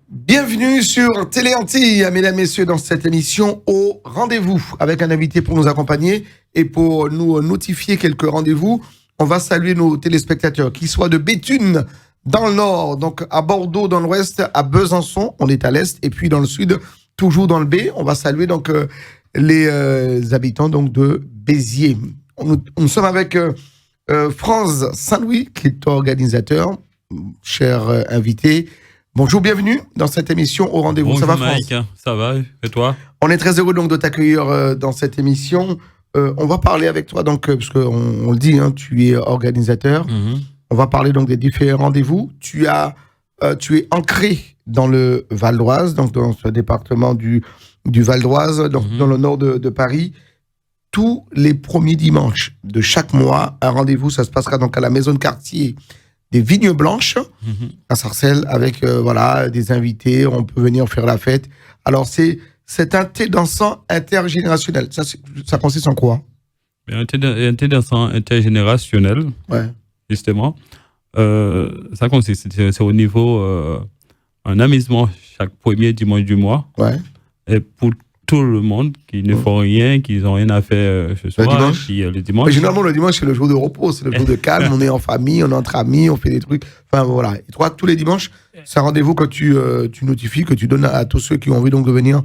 Bienvenue sur Télé Antilles, mesdames, messieurs, dans cette émission au rendez-vous avec un invité pour nous accompagner et pour nous notifier quelques rendez-vous. On va saluer nos téléspectateurs, qu'ils soient de Béthune dans le nord, donc à Bordeaux dans l'ouest, à Besançon, on est à l'est, et puis dans le sud, toujours dans le B. On va saluer donc les habitants donc de Béziers. Nous sommes avec Franz Saint-Louis, qui est organisateur, cher invité. Bonjour, bienvenue dans cette émission au rendez-vous. Bonjour, ça va, Mike, France? ça va, et toi? On est très heureux donc de t'accueillir dans cette émission. On va parler avec toi, donc, parce qu'on le dit, hein, tu es organisateur. Mm-hmm. On va parler donc des différents rendez-vous. Tu es ancré dans le Val d'Oise, donc dans ce département du Val d'Oise, donc dans le nord de Paris. Tous les premiers dimanches de chaque mois, un rendez-vous, ça se passera donc à la maison de quartier des Vignes Blanches, à Sarcelles, avec voilà, des invités, on peut venir faire la fête. Alors, c'est un thé dansant intergénérationnel. Ça consiste en quoi? Un thé dansant intergénérationnel, Ouais. justement. Ça consiste, c'est au niveau un amusement chaque premier dimanche du mois. Ouais. Et pour tout le monde qui ne font rien, qui n'ont rien à faire ce soir. Dimanche. Le dimanche. Mais généralement, le dimanche, c'est le jour de repos, c'est le jour de calme, on est en famille, on est entre amis, on fait des trucs. Enfin, voilà. Et toi, tous les dimanches, c'est un rendez-vous que tu notifies, que tu donnes à tous ceux qui ont envie donc de venir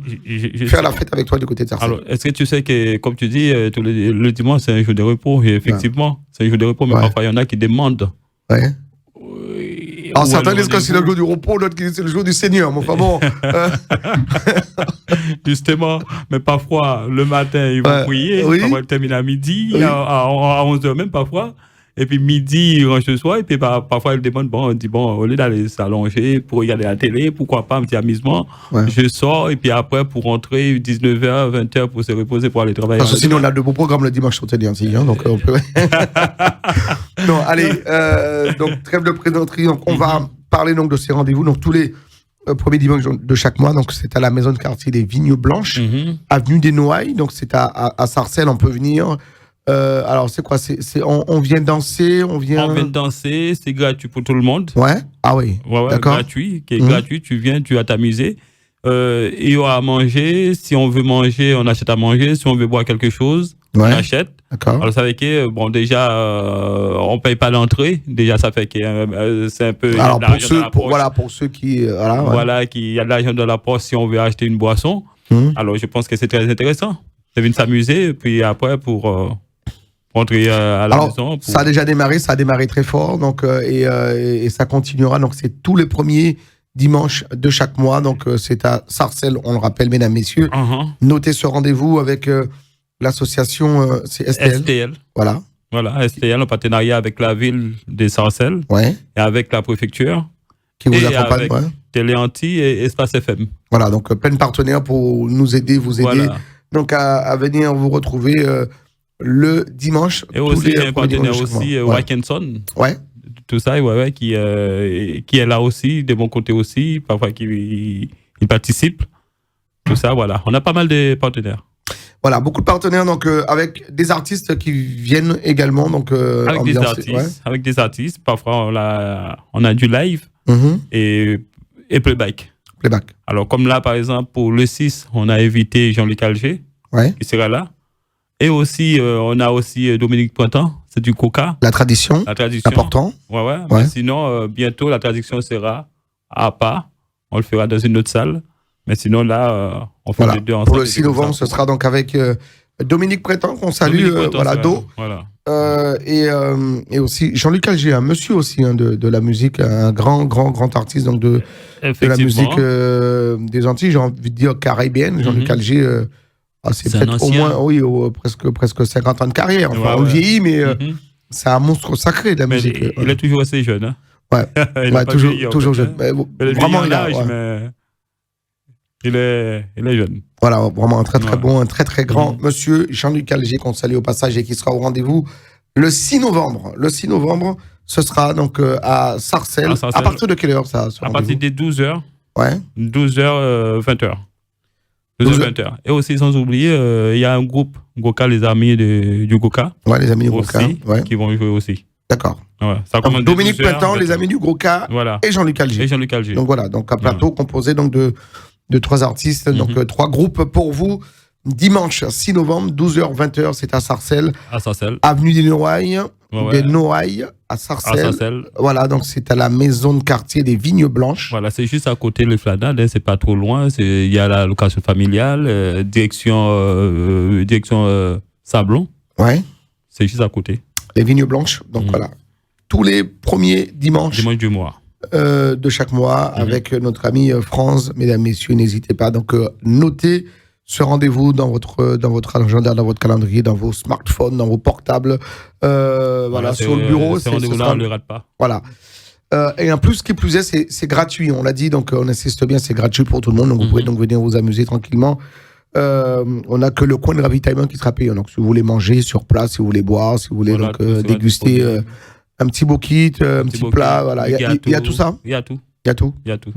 faire la fête avec toi du côté de Sarcelles. Alors, est-ce que tu sais que, comme tu dis, le dimanche, c'est un jour de repos? Et effectivement, c'est un jour de repos, mais parfois, il y en a qui demandent. Ouais. Alors, certains disent que c'est le jour du repos, d'autres qui disent que c'est le jour du Seigneur. Mais enfin bon. Justement, mais parfois, le matin, ils vont prier. Oui. Parfois, ils terminent à midi, Oui. à 11h même parfois. Et puis midi, ils rentrent ce soir. Et puis parfois, ils demandent, on dit, au lieu d'aller s'allonger pour regarder la télé, pourquoi pas un petit amusement, je sors. Et puis après, pour rentrer, 19h, 20h, pour se reposer, pour aller travailler. Parce que sinon, on a de beaux programmes le dimanche sur Télé Antilles, hein, donc on peut... Non, allez, donc trêve de plaisanterie. Donc on va parler donc de ces rendez-vous. Donc tous les premiers dimanches de chaque mois. Donc c'est à la maison de quartier des Vignes Blanches, avenue des Noailles. Donc c'est à Sarcelles, on peut venir. Alors c'est quoi? On vient danser, on vient danser, c'est gratuit pour tout le monde. Ouais. Ah oui. Ouais, d'accord. Gratuit, gratuit. Tu viens, tu vas t'amuser. Il y aura à manger. Si on veut manger, on achète à manger. Si on veut boire quelque chose, on achète. D'accord. Alors ça fait que déjà on paye pas l'entrée. Déjà ça fait que c'est un peu. Alors pour ceux qui qui y a de l'argent dans la poche si on veut acheter une boisson. Alors je pense que c'est très intéressant. C'est venir s'amuser puis après pour rentrer à la maison. Ça a déjà démarré, ça a démarré très fort, donc et ça continuera. Donc c'est tous les premiers dimanches de chaque mois. Donc c'est à Sarcelles, on le rappelle, mesdames, messieurs. Notez ce rendez-vous avec l'association, c'est STL. Voilà, STL en partenariat avec la ville de Sarcelles et avec la préfecture. Qui vous accompagne, avec Télé Antilles et Espace FM. Voilà, donc plein de partenaires pour nous aider, vous aider. Voilà. Donc à venir vous retrouver le dimanche. Et aussi un partenaire aussi, Wakenson. Ouais. Tout ça, qui est là aussi, de mon côté aussi, parfois qui participe. Tout ça, voilà. On a pas mal de partenaires. Voilà, beaucoup de partenaires, donc avec des artistes qui viennent également. Donc, avec des artistes. Parfois, on a du live et playback. Alors, comme là, par exemple, pour le 6, on a invité Jean-Luc Alger, qui sera là. Et aussi, on a aussi Dominique Pointant, c'est du coca. La tradition. Important. Ouais. Mais sinon, bientôt, la tradition sera à part. On le fera dans une autre salle. Mais sinon, là, on fait les deux ensemble. Pour le 6 novembre, ce sera donc avec Dominique Prétant, qu'on salue, Do. Voilà. Et aussi Jean-Luc Alger, un monsieur aussi de la musique, un grand artiste donc de la musique des Antilles, j'ai envie de dire caribéenne. Jean-Luc Alger, c'est peut-être au moins presque 50 ans de carrière. Enfin, on vieillit, mais c'est un monstre sacré de la musique. Il est toujours assez jeune. Hein? Ouais, toujours jeune. Vraiment, il a... Il est jeune. Voilà, vraiment un très bon, un très grand monsieur Jean-Luc Alger, qu'on salue au passage et qui sera au rendez-vous le 6 novembre. Le 6 novembre, ce sera donc à Sarcelles. À partir de quelle heure ça? À partir des 12h. Ouais. 12h, 20h. 12h-20h. Et aussi, sans oublier, il y a un groupe, Goka, les amis du Goka. Ouais, les amis du Goka. Qui vont jouer aussi. D'accord. Ouais, donc, Dominique Printemps, les amis du Goka et Jean-Luc Alger. Donc voilà, donc un plateau composé donc de 3 artistes, donc 3 groupes pour vous. Dimanche 6 novembre, 12h-20h, c'est à Sarcelles. À Sarcelles. Avenue des Noailles, à Sarcelles. Voilà, donc c'est à la maison de quartier des Vignes Blanches. Voilà, c'est juste à côté de l'Esplanade, c'est pas trop loin. Il y a la location familiale, direction Sablon. Ouais. C'est juste à côté. Les Vignes Blanches, donc voilà. Tous les premiers dimanches du mois. De chaque mois, avec notre ami Franz. Mesdames, messieurs, n'hésitez pas. Donc, notez ce rendez-vous dans votre agenda, dans votre calendrier, dans vos smartphones, dans vos portables, voilà, sur le bureau. Ce rendez-vous-là, on ne le rate pas. Voilà. Et en plus, ce qui plus est, c'est gratuit. On l'a dit, donc on insiste bien, c'est gratuit pour tout le monde. Donc, vous pouvez donc venir vous amuser tranquillement. On n'a que le coin de ravitaillement qui sera payé. Donc, si vous voulez manger sur place, si vous voulez boire, si vous voulez donc, déguster un petit beau kit, un petit plat, voilà. Il y a tout ça. Il y a tout. Il y a tout. Il y a tout.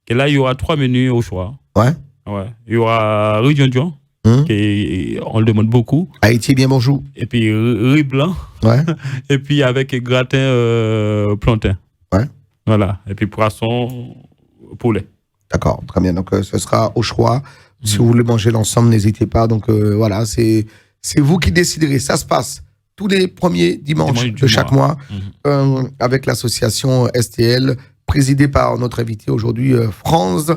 Et là, il y aura 3 menus au choix. Ouais. Ouais. Il y aura riz Dion, on le demande beaucoup. Haïti, bien bonjour. Et puis riz blanc. Ouais. Et puis avec gratin plantain. Ouais. Voilà. Et puis poisson, poulet. D'accord, très bien. Donc ce sera au choix. Si vous voulez manger l'ensemble, n'hésitez pas. Donc voilà, c'est vous qui déciderez. Ça se passe tous les premiers dimanches de chaque mois avec l'association STL, présidée par notre invité aujourd'hui, Franz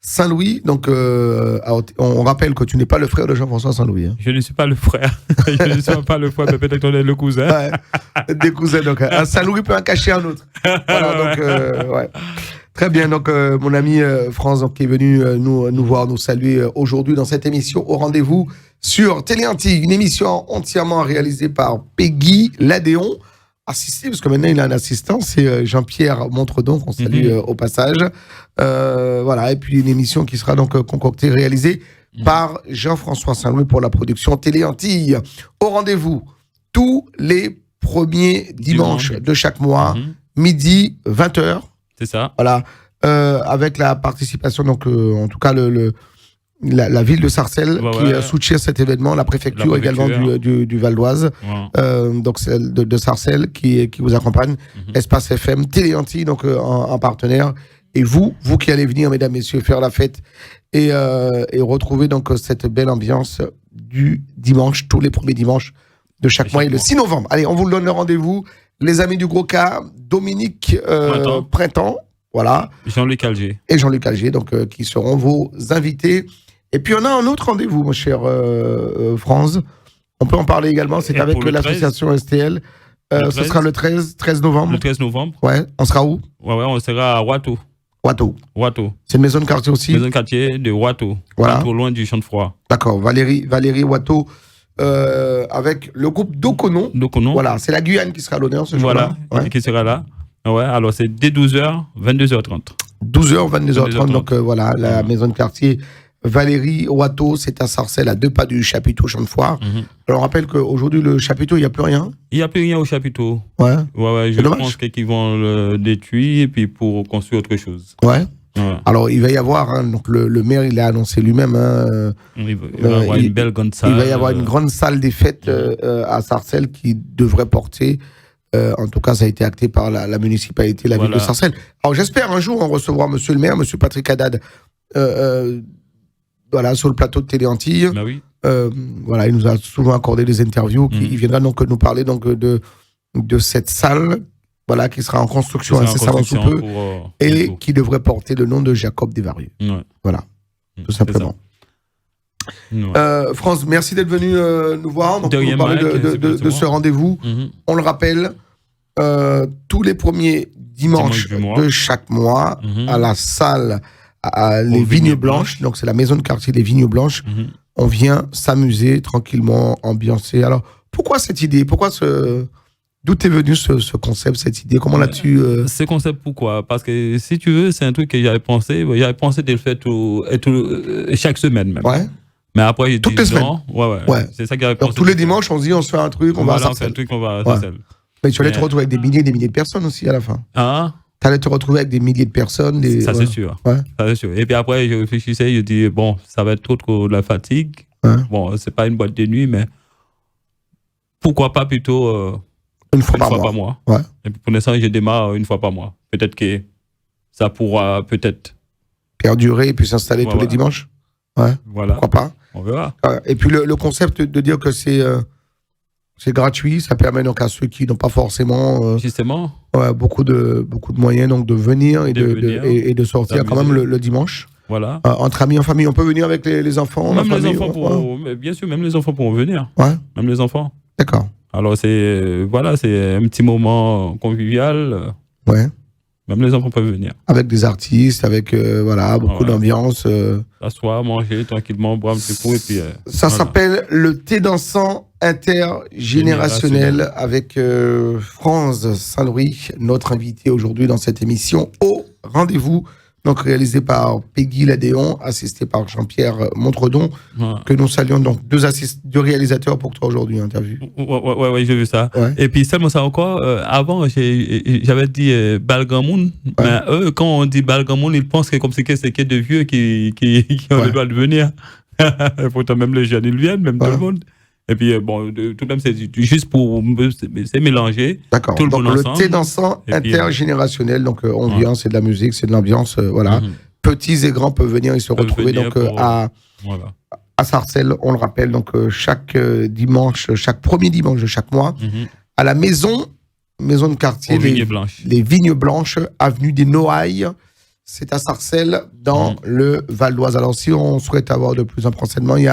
Saint-Louis. Donc, on rappelle que tu n'es pas le frère de Jean-François Saint-Louis. Hein. Je ne suis pas le frère. Je ne suis pas le frère, mais peut-être qu'on est le cousin. Ouais, des cousins. Donc, un Saint-Louis peut en cacher un autre. Voilà, donc, ouais. Très bien. Donc, mon ami Franz, qui est venu nous voir, nous saluer aujourd'hui dans cette émission au rendez-vous sur Télé Antilles, une émission entièrement réalisée par Peggy Ladéon. Assisté, parce que maintenant il a un assistant, c'est Jean-Pierre Montredon, qu'on salue au passage. Voilà, et puis une émission qui sera donc concoctée, réalisée par Jean-François Saint-Louis pour la production Télé Antilles. Au rendez-vous, tous les premiers dimanches de chaque mois, midi, 20h. C'est ça. Voilà, avec la participation, donc en tout cas la ville de Sarcelles qui soutient cet événement, la préfecture également du Val d'Oise, donc celle de Sarcelles qui vous accompagne, Espace FM, Télé Antilles, donc en partenaire, et vous qui allez venir, mesdames, messieurs, faire la fête et retrouver donc cette belle ambiance du dimanche, tous les premiers dimanches de chaque mois, et le 6 novembre. Allez, on vous donne le rendez-vous, les amis du Goka, Dominique Printemps, voilà, Jean-Luc Alger. Et Jean-Luc Alger, donc qui seront vos invités. Et puis, on a un autre rendez-vous, mon cher Franz. On peut en parler également. C'est avec l'association STL. Ce sera le 13 novembre. Le 13 novembre. Ouais. On sera où? Ouais, on sera à Ouatto. Ouatto. C'est une maison de quartier aussi? Maison de quartier de Ouatto. Voilà. Pas trop loin du champ de froid. D'accord. Valérie Ouatto, avec le groupe Dokono. Voilà. C'est la Guyane qui sera à l'honneur ce jour-là. Voilà. Qui sera là. Ouais. Alors, c'est dès 12h, 22h30. 12h, 22h30. Donc, voilà. La maison de quartier Valérie Ouatto, c'est à Sarcelles, à 2 pas du chapiteau Champ de Foire. Alors, on rappelle qu'aujourd'hui, le chapiteau, il n'y a plus rien. Il n'y a plus rien au chapiteau. Ouais. Je pense qu'ils vont le détruire et puis pour construire autre chose. Ouais. Alors, il va y avoir, donc le maire, il a annoncé lui-même. Il va y avoir une belle grande salle. Il va y avoir une grande salle des fêtes à Sarcelles qui devrait porter. En tout cas, ça a été acté par la municipalité, la ville de Sarcelles. Alors, j'espère un jour, on recevra monsieur le maire, monsieur Patrick Haddad. Voilà, sur le plateau de Télé Antilles. Bah oui. Voilà, il nous a souvent accordé des interviews. Il viendra donc nous parler donc de cette salle, voilà, qui sera en construction incessamment sous peu, et qui devrait porter le nom de Jacob Desvarieux. Ouais. Voilà, tout simplement. France, merci d'être venu nous voir. Donc, pour parler de ce rendez-vous. On le rappelle, tous les premiers dimanches de chaque mois, à la salle les Vignes Blanches, donc c'est la maison de quartier des Vignes Blanches. On vient s'amuser tranquillement, ambiancer. Alors, pourquoi cette idée? D'où est venu ce concept, cette idée? Comment l'as-tu Ce concept, pourquoi? Parce que si tu veux, c'est un truc que j'avais pensé de le faire chaque semaine même. Ouais. Mais après, toutes les semaines. Ouais. C'est ça que j'avais pensé. Donc tous les dimanches, on se dit, on se fait un truc, on va à Sarcelles. On fait un truc, on va à Sarcelles. Mais tu allais te retrouver avec des milliers de personnes aussi à la fin. Ah. Tu allais te retrouver avec des milliers de personnes. Ça, c'est sûr. Ouais. Ça, c'est sûr. Et puis après, je réfléchissais, je dis, bon, ça va être trop de la fatigue. Ouais. Bon, c'est pas une boîte de nuit, mais pourquoi pas plutôt une fois par mois. Ouais. Et puis pour l'instant, je démarre une fois par mois. Peut-être que ça pourra perdurer et puis s'installer tous les dimanches. Ouais. Voilà. Pourquoi pas. On verra. Et puis le concept de dire que c'est gratuit, ça permet donc à ceux qui n'ont pas forcément justement beaucoup de moyens donc de venir et de sortir quand même le dimanche. Voilà. Entre amis, en famille, on peut venir avec les enfants. Même les enfants bien sûr, même les enfants pourront venir. Ouais. Même les enfants. D'accord. Alors c'est un petit moment convivial. Ouais. Même les enfants peuvent venir. Avec des artistes, avec beaucoup d'ambiance. S'asseoir, manger tranquillement, boire un petit coup et puis. Ça s'appelle le thé dansant intergénérationnel avec Franz Saint-Louis, notre invité aujourd'hui dans cette émission Au Rendez-vous. Donc réalisé par Peggy Ladéon, assisté par Jean-Pierre Montredon, que nous saluons donc deux réalisateurs pour toi aujourd'hui, interview. Ouais, j'ai vu ça. Ouais. Et puis seulement ça encore, avant j'avais dit Balgamoun, mais eux quand on dit Balgamoun, ils pensent que comme c'est que de vieux qui ont le droit de venir. Pourtant même les jeunes ils viennent, même tout le monde. Et puis, bon, tout de même, c'est juste pour c'est mélanger. D'accord. Tout le donc, monde le ensemble. thé dansant intergénérationnel. Donc, on vient, c'est de la musique, c'est de l'ambiance. Voilà. Petits et grands peuvent venir et se retrouver donc, à Sarcelles, on le rappelle, donc, chaque premier dimanche de chaque mois, à la maison de quartier, les Vignes Blanches, avenue des Noailles. C'est à Sarcelles, dans le Val d'Oise. Alors, si on souhaite avoir de plus en plus renseignements, il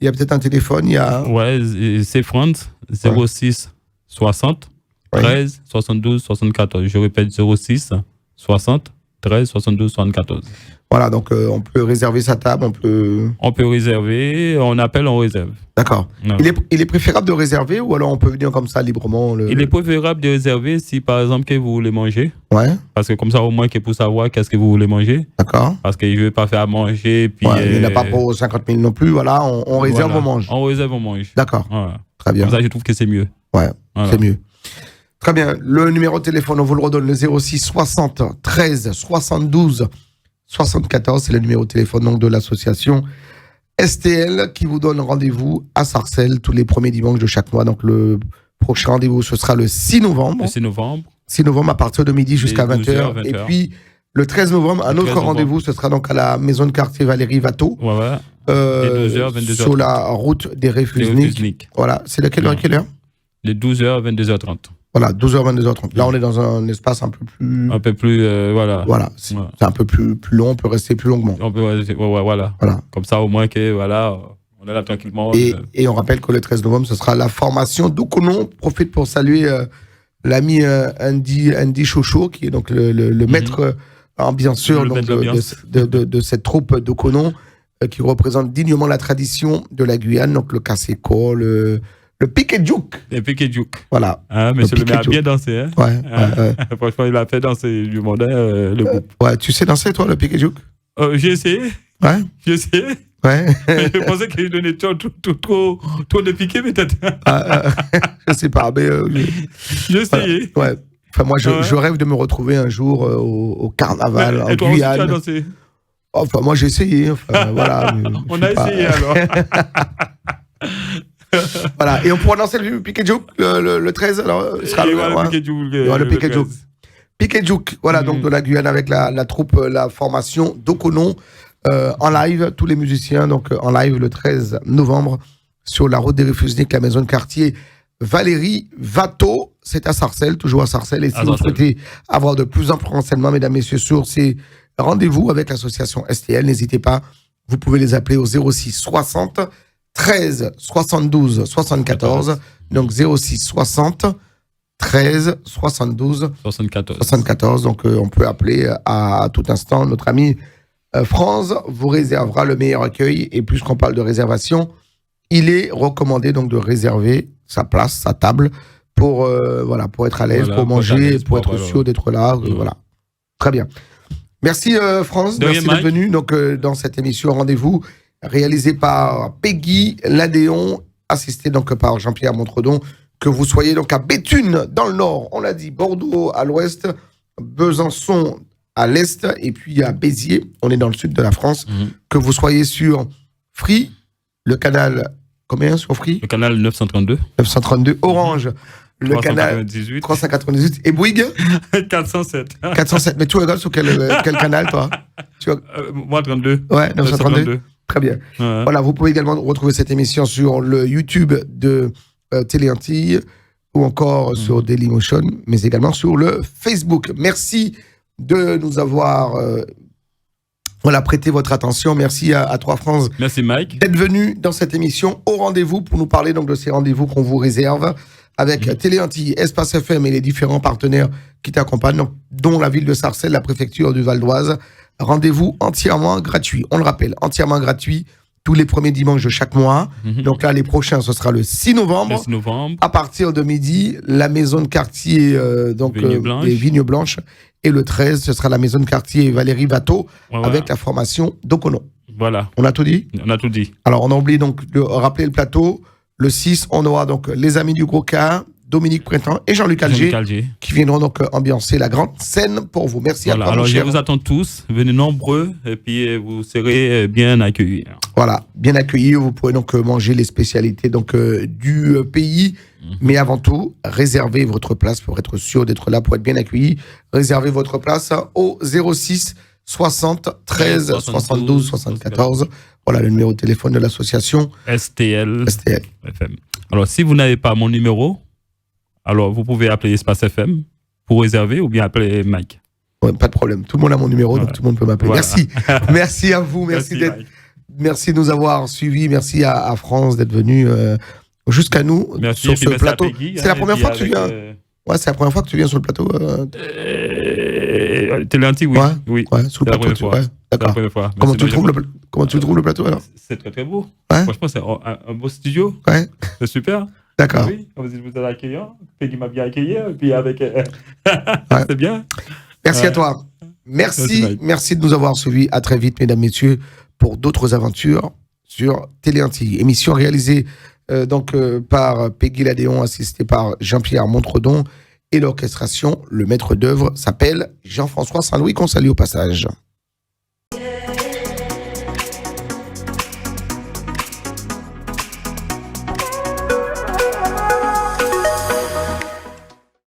y a peut-être un téléphone, Ouais, c'est Franz, 06 60 13 72 74. Je répète, 06 60 13 72 74. Voilà, donc on peut réserver sa table, on peut réserver, on appelle, on réserve. D'accord. Il est préférable de réserver ou alors on peut venir comme ça librement Il est préférable de réserver si par exemple que vous voulez manger. Ouais. Parce que comme ça au moins que pour savoir qu'est-ce que vous voulez manger. D'accord. Parce que je ne veux pas faire à manger. Puis il n'y en a pas pour 50 000 non plus, voilà, on réserve, on mange. On réserve, on mange. D'accord. Voilà. Très bien. Comme ça je trouve que c'est mieux. Ouais, voilà. C'est mieux. Très bien. Le numéro de téléphone, on vous le redonne, le 06 60 13 72 74, c'est le numéro de téléphone donc, de l'association STL qui vous donne rendez-vous à Sarcelles tous les premiers dimanches de chaque mois. Donc le prochain rendez-vous, ce sera le 6 novembre. Le 6 novembre. 6 novembre à partir de midi jusqu'à 20h. Et puis le 13 novembre, un autre rendez-vous, ce sera donc à la maison de quartier Valérie Watteau. Ouais. 12h, 22h30. Sur la route des Réfusniques. Voilà, c'est de quelle heure à quelle heure? De 12h, 22h30. Voilà, 12h, 22h30. Là, on est dans un espace un peu plus... voilà. Voilà, c'est un peu plus long, on peut rester plus longuement. On peut rester, voilà. Comme ça, au moins que, voilà, on est là tranquillement. Et on rappelle que le 13 novembre, ce sera la formation d'Okonon. Profite pour saluer l'ami Andy Chocho, qui est donc le maître ambianceur de cette troupe d'Okonon, qui représente dignement la tradition de la Guyane, donc le Kaseko, le piquet-jouk. Le piquet-jouk. Voilà. Ah, monsieur le maire a bien dansé. Hein? Ouais. Franchement, il a fait danser du monde, le groupe. Ouais, tu sais danser, toi, le piquet-jouk? J'ai essayé. Ouais. J'ai essayé. Ouais. Je pensais qu'il donnait trop de piquet, peut-être. Je sais pas, mais. J'ai essayé. Ouais. Enfin, moi, je rêve de me retrouver un jour au carnaval en Guyane. Aussi, tu as dansé? Enfin, moi, j'ai essayé. Enfin, voilà. On a essayé, alors. Voilà, et on pourra danser le piquet-jouk le 13, alors ce sera le piquet-jouk. Piquet-jouk, voilà, donc de la Guyane avec la troupe, la formation d'Okonon en live, tous les musiciens, donc en live le 13 novembre sur la route des Réfusniques, la maison de quartier Valérie Watteau, c'est à Sarcelles, toujours à Sarcelles, et si vous souhaitez avoir de plus en plus renseignements, mesdames, messieurs, sur ces rendez-vous avec l'association STL, n'hésitez pas, vous pouvez les appeler au 06 60 13 72 74, donc 06 60 13 72 74. Donc on peut appeler à tout instant. Notre ami Franz vous réservera le meilleur accueil, et plus qu'on parle de réservation, il est recommandé donc de réserver sa place, sa table pour être à l'aise, pour manger, pour être sûr d'être là. Voilà. Très bien. Merci Franz, merci d'être venu donc dans cette émission Rendez-vous, réalisé par Peggy Ladéon, assisté donc par Jean-Pierre Montredon. Que vous soyez donc à Béthune dans le nord, on l'a dit, Bordeaux à l'ouest, Besançon à l'est et puis à Béziers, on est dans le sud de la France. Que vous soyez sur Free, le canal, combien sur Free? Le canal 932. 932, Orange, le 398. canal 398 et Bouygues 407. 407, mais tu regardes sur quel canal toi? Moi 32. Ouais, 932. Très bien. Ouais. Voilà, vous pouvez également retrouver cette émission sur le YouTube de Télé Antilles ou encore sur Dailymotion, mais également sur le Facebook. Merci de nous avoir prêté votre attention. Merci à toi, France. Merci, Mike. D'être venu dans cette émission au rendez-vous pour nous parler donc de ces rendez-vous qu'on vous réserve avec Télé Antilles, Espace FM et les différents partenaires qui t'accompagnent, dont la ville de Sarcelles, la préfecture du Val d'Oise. Rendez-vous entièrement gratuit. On le rappelle, entièrement gratuit tous les premiers dimanches de chaque mois. Donc là, les prochains, ce sera le 6 novembre. Le 6 novembre. À partir de midi, la maison de quartier des Vignes Blanches. Et le 13, ce sera la maison de quartier Valérie Watteau avec la formation d'Okono. Voilà. On a tout dit? On a tout dit. Alors, on a oublié donc de rappeler le plateau. Le 6, on aura donc les amis du Gros K, Dominique Printemps et Jean-Luc Alger qui viendront donc ambiancer la grande scène pour vous. Merci à toi, alors, mon cher. Je vous attends tous. Venez nombreux et puis vous serez bien accueillis. Voilà, bien accueillis. Vous pourrez donc manger les spécialités donc, du pays. Mais avant tout, réservez votre place pour être sûr d'être là, pour être bien accueilli. Réservez votre place au 06 60 13 72 74. Voilà le numéro de téléphone de l'association STL FM. Alors, si vous n'avez pas mon numéro, alors vous pouvez appeler Espace FM pour réserver ou bien appeler Mike. Ouais, pas de problème. Tout le monde a mon numéro, donc tout le monde peut m'appeler. Voilà. Merci. Merci à vous. Merci de nous avoir suivis. Merci à France d'être venu jusqu'à nous sur ce plateau. C'est la première fois que tu viens. Ouais, c'est la première fois que tu viens sur le plateau. Télé Antilles, oui. Oui. Ouais, sur le plateau. D'accord. Comment tu trouves le plateau alors? C'est très très beau. Ouais. Franchement, c'est un beau studio. Ouais. C'est super. D'accord. Oui, vous êtes accueillant. Peggy m'a bien accueilli. Et puis avec. C'est bien. Merci à toi. Merci de nous avoir suivis. À très vite, mesdames, messieurs, pour d'autres aventures sur Télé Antilles. Émission réalisée par Peggy Ladéon, assistée par Jean-Pierre Montredon. Et l'orchestration, le maître d'œuvre, s'appelle Jean-François Saint-Louis, qu'on salue au passage.